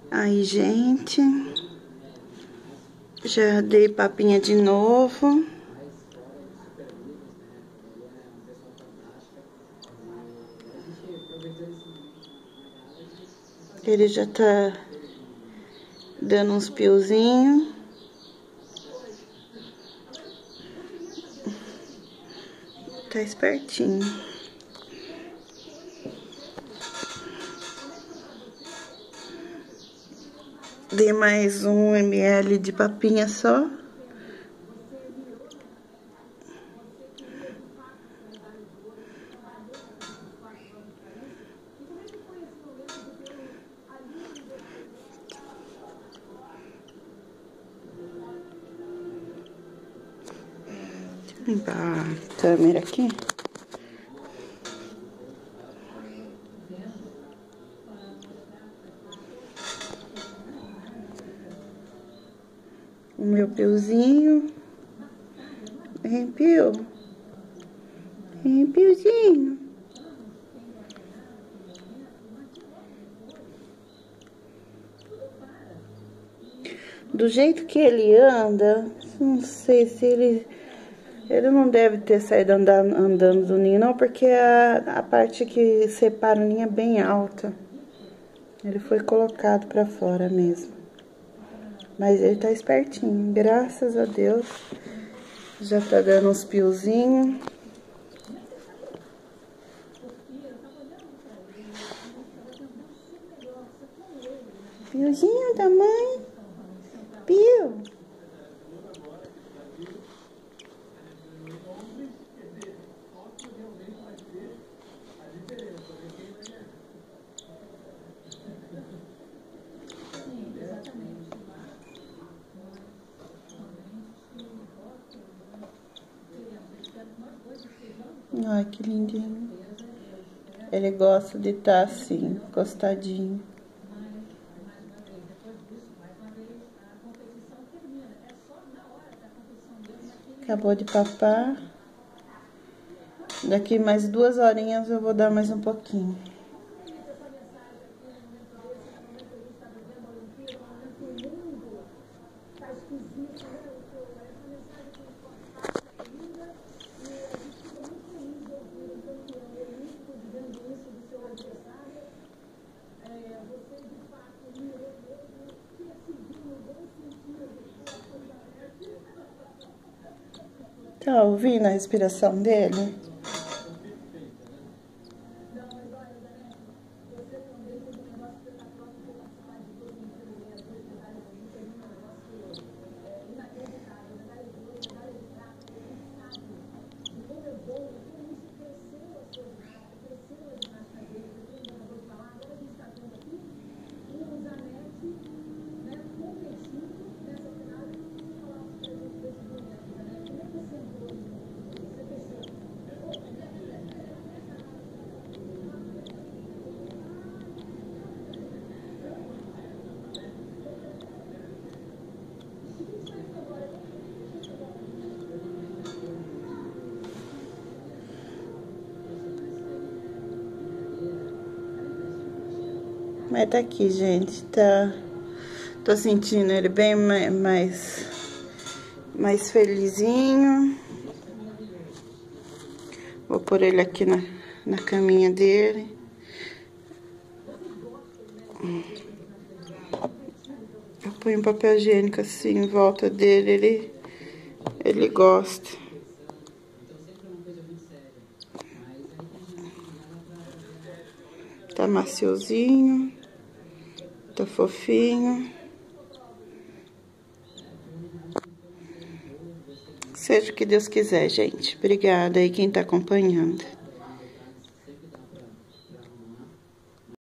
Aí, gente, já dei papinha de novo. Ele já tá dando uns piozinhos. Tá espertinho. Dei mais 1 ml de papinha só. Deixa eu limpar a câmera aqui. O meu piozinho. Vem, pio. Vem, piozinho. Do jeito que ele anda, não sei se ele não deve ter saído andando do ninho, não, porque a parte que separa o ninho é bem alta. Ele foi colocado pra fora mesmo. Mas ele tá espertinho, graças a Deus. Já tá dando uns piozinhos. Piozinho da mãe. Pio. Ai, que lindinho. Ele gosta de estar assim, encostadinho. Acabou de papar. Daqui mais 2 horinhas eu vou dar mais um pouquinho. Tá ouvindo a respiração dele? Mas tá aqui, gente, tá... Tô sentindo ele bem mais felizinho. Vou pôr ele aqui na caminha dele. Eu ponho um papel higiênico assim em volta dele, ele gosta. Tá maciozinho, tá fofinho. Seja o que Deus quiser, gente. Obrigada aí quem tá acompanhando.